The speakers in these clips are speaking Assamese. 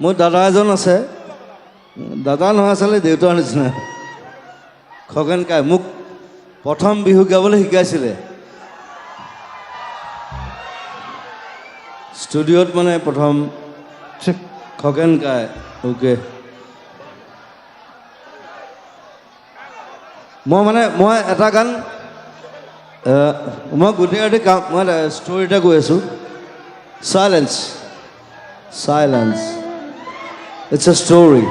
মোৰ দাদা এজন আছে, দাদা নহয় আচলতে দেউতাৰ নিচিনা, খগেন কাই। মোক প্ৰথম বিহু গাবলৈ শিকাইছিলে ষ্টুডিঅ'ত, মানে প্ৰথম খগেন কাই। অ'কে, মই এটা গান, মই গোটেই ৰাতি মই ষ্টৰি এটা কৈ আছোঁ। Challenge, challenge, it's a story.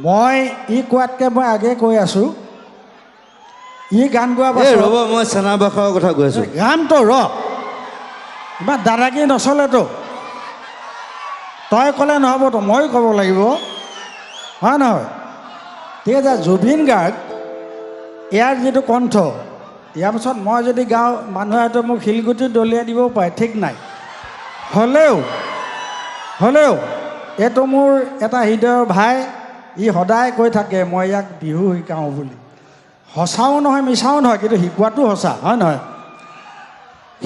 মই ই কোৱাতকৈ মই আগে কৈ আছোঁ, ই গান গোৱা এই ৰ'ব, মই চেনাবাসৰ কথা কৈ আছোঁ। গানটো ইমান দাদাগিৰি নচলেতো, তই ক'লে নহ'বতো, ময়ো ক'ব লাগিব, হয় নহয়? ঠিক আছে, জুবিন গাৰ্গ ইয়াৰ যিটো কণ্ঠ, ইয়াৰ পিছত মই যদি গাওঁ মানুহে হয়তো মোক শিলগুটি দলিয়াই দিবও পাৰে, ঠিক নাই। হ'লেও এইটো মোৰ এটা হৃদয়ৰ ভাই, ই সদায় কৈ থাকে মই ইয়াক বিহু শিকাওঁ বুলি। সঁচাও নহয়, মিছাও নহয়, কিন্তু শিকোৱাটো সঁচা, হয় নহয়?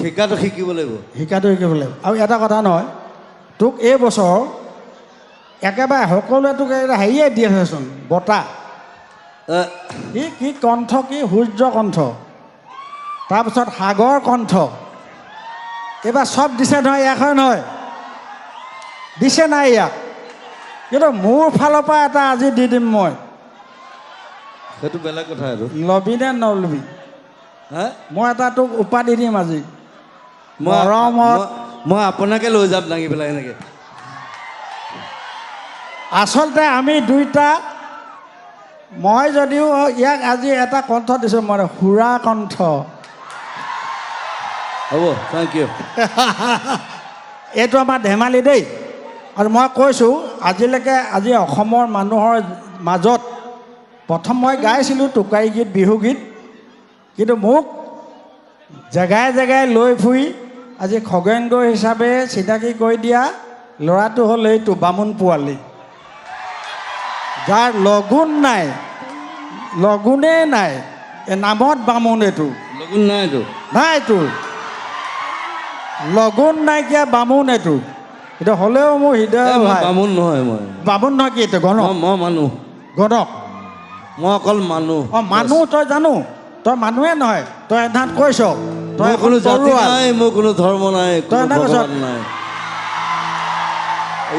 শিকাটো শিকিব লাগিব, শিকাটো শিকিব লাগিব। আৰু এটা কথা নহয়, তোক এই বছৰ একেবাৰে সকলোৱে তোক হেৰিয়ে দি আছেচোন, বঁটা। কি কণ্ঠ, কি সূৰ্য কণ্ঠ, তাৰপিছত সাগৰ কণ্ঠ, এইবাৰ চব দিছে নহয়, ইয়াক হয় নহয়? দিছে নাই ইয়াক? কিন্তু মোৰ ফালৰ পৰা এটা আজি দি দিম মই। সেইটো বেলেগ কথা। আৰু ল'বি নে নলবি? মই এটা তোক উপাধি দিম আজি। মই আপোনাকে লৈ যাম দাঙি পেলাই এনেকৈ। আচলতে আমি দুইটা, মই যদিও ইয়াক আজি এটা কণ্ঠ দিছোঁ, মই সুৰা কণ্ঠ। হ'ব, থেংক ইউ। এইটো আমাৰ ধেমালি দেই। আৰু মই কৈছোঁ, আজি অসমৰ মানুহৰ মাজত প্ৰথম মই গাইছিলোঁ টোকাৰী গীত, বিহু গীত, কিন্তু মোক জেগাই জেগাই লৈ ফুৰি আজি খগেন্দ্ৰ হিচাপে চিনাকি কৰি দিয়া ল'ৰাটো হ'ল এইটো বামুণ পোৱালি, যাৰ লগুণেই নাই, এই নামত বামুণ। এইটো লগুণ নাইতো, লগুণ নাইকিয়া বামুণ এইটো। এতিয়া হ'লেও মোৰ হৃদয় ভাই। বামুণ নহয়, বামুণ নহয়, কি এইটো গণক? মই মানুহ, গণক। মই অকল মানুহ। মানুহ তই জানো, তই মানুহে নহয়, তই এধাত কৈছ তই কোনো জাতি নাই, মোৰ কোনো ধৰ্ম নাই, কোনো ভগৱান নাই।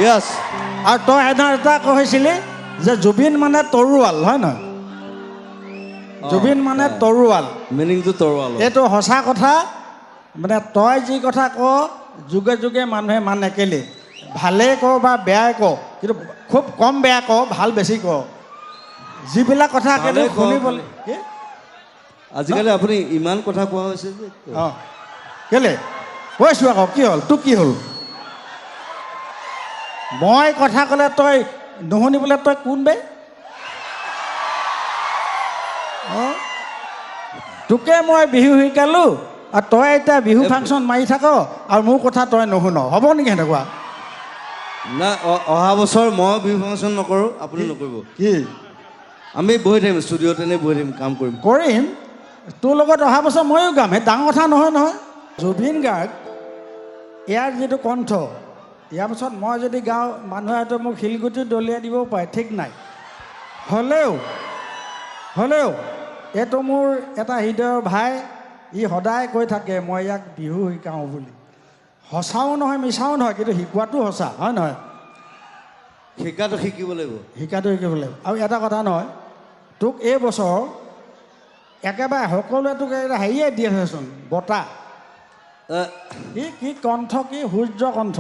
য়েছ। আৰু তই এধাত এটা কৈছিলি যে জুবিন মানে তৰোৱাল, হয় নহয়? জুবিন মানে তৰোৱাল, মিনিংটো তৰোৱাল। এইটো সঁচা কথা। মানে তই যি কথা ক, যুগে যুগে মানুহে মানে কেলে, ভালেই ক বা বেয়াই ক, কিন্তু খুব কম বেয়া ক, ভাল বেছি ক। যিবিলাক কথা কেলে শুনিবলৈ, আজিকালি আপুনি ইমান কথা কোৱা হৈছে যে, কেলে কৈছোঁ আকৌ, কি হ'ল তোৰ, কি হ'ল? মই কথা ক'লে তই নুশুনিবলৈ তই কোন বে? তোকে মই বিহু শিকালোঁ, আৰু তই এতিয়া বিহু ফাংচন মাৰি থাক, আৰু মোৰ কথা তই নুশুন। হ'ব নেকি সেনেকুৱা? নাই, অহা বছৰ মই বিহু ফাংচন নকৰোঁ, আপুনি নকৰিব। কি? আমি বহি থাকিম ষ্টুডিঅ'ত, এনেই বহি থাকিম, কাম কৰিম। তোৰ লগত অহা বছৰ ময়ো গাম, সেই ডাঙৰ কথা নহয়। জুবিন গাৰ্গ ইয়াৰ যিটো কণ্ঠ, ইয়াৰ পিছত মই যদি গাওঁ মানুহে হয়তো মোক শিলগুটি দলিয়াই দিবও পাৰে, ঠিক নাই। হ'লেও এইটো মোৰ এটা হৃদয়ৰ ভাই, ই সদায় কৈ থাকে মই ইয়াক বিহু শিকাওঁ বুলি। সঁচাও নহয়, মিছাও নহয়, কিন্তু শিকোৱাটো সঁচা, হয় নহয়? শিকাটো শিকিব লাগিব, শিকাটো শিকিব লাগিব। আৰু এটা কথা নহয়, তোক এই বছৰ একেবাৰে সকলোৱে তোক হেৰিয়ে দি আছেচোন, বঁটা। কি কণ্ঠ, কি সূৰ্য কণ্ঠ,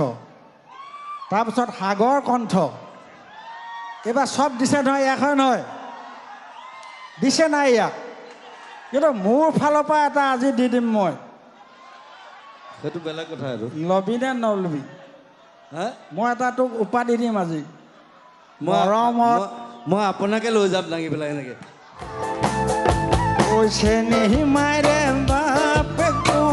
তাৰপিছত সাগৰ কণ্ঠ, এইবাৰ চব দিছে নহয়, ইয়াক হয় নহয়? দিছে নাই ইয়াক? কিন্তু মোৰ ফালৰ পৰা এটা আজি দি দিম মই। সেইটো বেলেগ কথা। আৰু ল'বি নে নলবি? মই এটা তোক উপাধি দিম আজি। মই আপোনাকে লৈ যাম দাঙি পেলাই এনেকৈ। চেনেহী মাইৰে বাপেকো,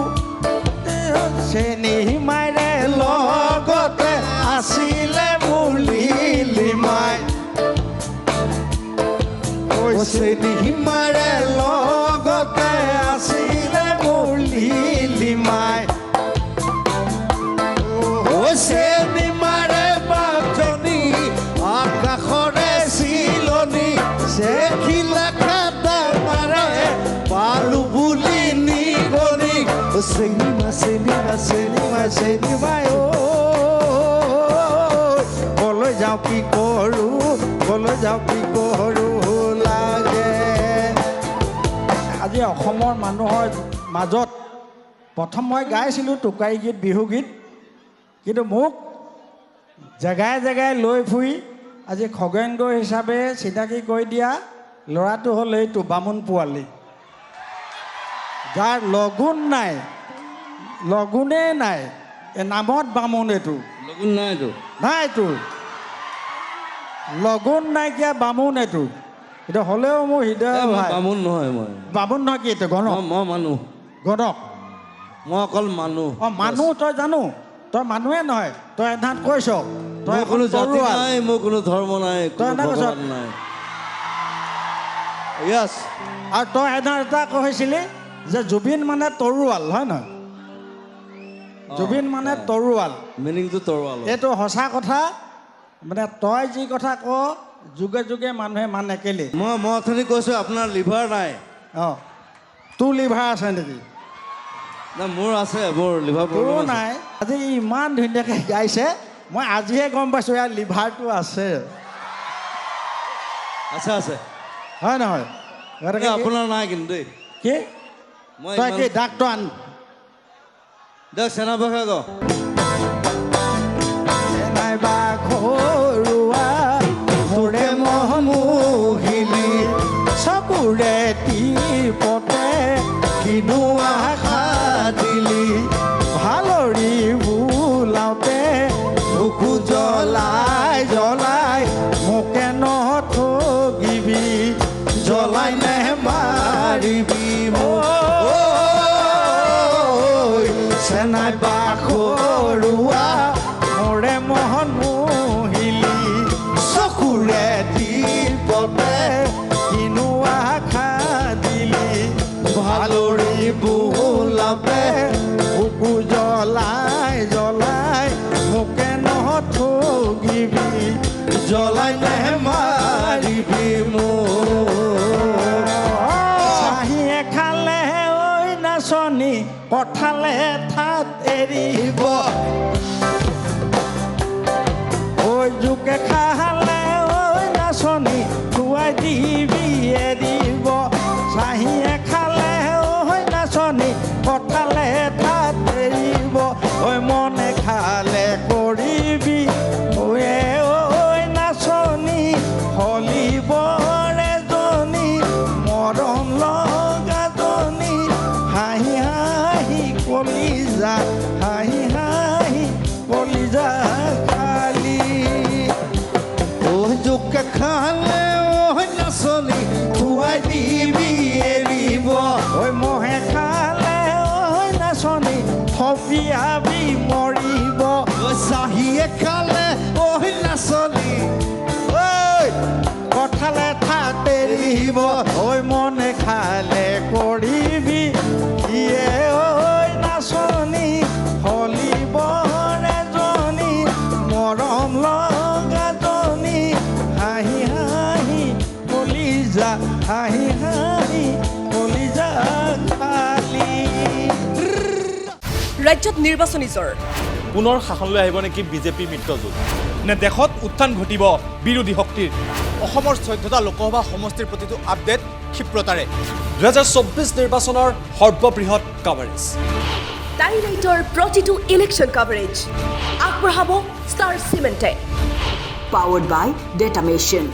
চেনেহী মাইৰে লগতে আছিলে মোৰ লিলিমাই, চেনেহী মাইৰে লগতে আছিলে মোৰ লিলিমাই। চেনিমাৰে বাজনী আকাশৰে চিলনি চেখিলা খাটা মাৰে পালো বুলি নিগনি চেনিমা চেনিমা চেনিমা চেনিমা কলৈ যাওঁ কি কৰোঁ কলৈ যাওঁ কি কৰোঁ লাগে আজি অসমৰ মানুহৰ মাজত প্ৰথম মই গাইছিলোঁ টোকাৰী গীত বিহু গীত কিন্তু মোক জেগাই জেগাই লৈ ফুৰি আজি খগেন্দ্ৰ হিচাপে চিনাকি কৰি দিয়া ল'ৰাটো হ'ল এইটো বামুণ পোৱালি যাৰ লগুণ নাই লগুণেই নাই এই নামত বামুণ এইটো লগুণ নাইতো নাই তোৰ লগুণ নাইকিয়া বামুণ এইটো এতিয়া হ'লেও মোৰ হৃদয় ভাই বামুণ নহয় মই বামুণ নহয় কি এইটো গণক মই মানুহ গণক মই অকল মানুহ অঁ মানুহ তই জানো তই মানুহে নহয় তই এধাত কৈছ তই মোৰ কোনো জাতি তৰুৱাল। নাই মোৰ কোনো ধৰ্ম নাই তই কোনো এটা কৈছ। ভগৱান নাই য়েছ আৰু তই এধাত এটা কৈছিলি যে জুবিন মানে তৰুৱাল হয় নহয় জুবিন মানে তৰুৱাল মিনিংটো তৰোৱাল এইটো সঁচা কথা মানে তই যি কথা ক যুগে যুগে মানুহে মানে কেলে মই অথনি কৈছোঁ আপোনাৰ লিভাৰ নাই অঁ তোৰ লিভাৰ আছে নেকি না মোৰ আছে মোৰ লিভাৰ তোৰো প্ৰব্লেম আছে নাই আজি ইমান ধুনীয়াকৈ গাইছে মই আজিহে গম পাইছোঁ ইয়াৰ লিভাৰটো আছে আছে আছে হয় নহয় গতিকে কি- আপোনাৰ নাই কিন্তু দেই কি মই তই কি ইমান- ডাক্তৰ আন দে চেনা ভাষা ক নাইবা ঘৰুৱা মোৰে মহমোহিনী চকুৰে টিপতে কিনো আশা দিলি ভালৰি বোলাওতে বুকু জ্বলাই জ্বলাই মোকে নথগিবি জ্বলাই নেমাৰিবি চেনাই বাখৰুৱা মোৰে মহন মোহিলি চকুৰে টিপতে কিনো আশা দিলি ভালৰি বোলাপে বুকু জ্বলাই জ্বলাই মোকে নথগিবি জ্বলাই নেমাৰিবি চাহিয়ে খালে ঐ নাচনী পঠালে ঠাত এৰিব ঐ জোকে খালে ঐ নাচনী খুৱাই দিবি এৰিব চাহিয়ে খালে ঐ নাচনী পঠালে ঠাত এৰিব ঐ মনে খালে কৰিবি ঐ নাচনী হলিব এজনী মৰম লগাজনী হাঁহি হাঁহি কলিজা হাঁহি হাঁহি কলিজা খালি জোকে খালে নাচনী খুৱাই দিবি এৰিব ঐ মহে খালে ঐ নাচনী থপিয়াবি মৰিব চাহিয়ে খালে নাচনী কঠালে ঠাতে এৰিব ঐ মনে খালে কৰিবি ইয়ে ঐ নাচনী হলিব এজনী মৰম লগাজনী হাঁহি হাঁহি কলিজা হাঁহি হাঁহি কলিজা খালি ৰাজ্যত নিৰ্বাচনী জ্বৰ পুনৰ শাসনলৈ আহিব নেকি বিজেপি মিত্ৰজোঁট নে দেশত উত্থান ঘটিব বিৰোধী শক্তিৰ অসমৰ 14টা লোকসভা সমষ্টিৰ প্ৰতিটো আপডেট ক্ষিপ্ৰতাৰে 2024 নিৰ্বাচনৰ সৰ্ববৃহৎ কাভাৰেজ টাইলাইটৰ প্ৰতিটো ইলেকশ্যন কাভাৰেজ আগবঢ়াব star চিমেণ্টে powered by Data Machine.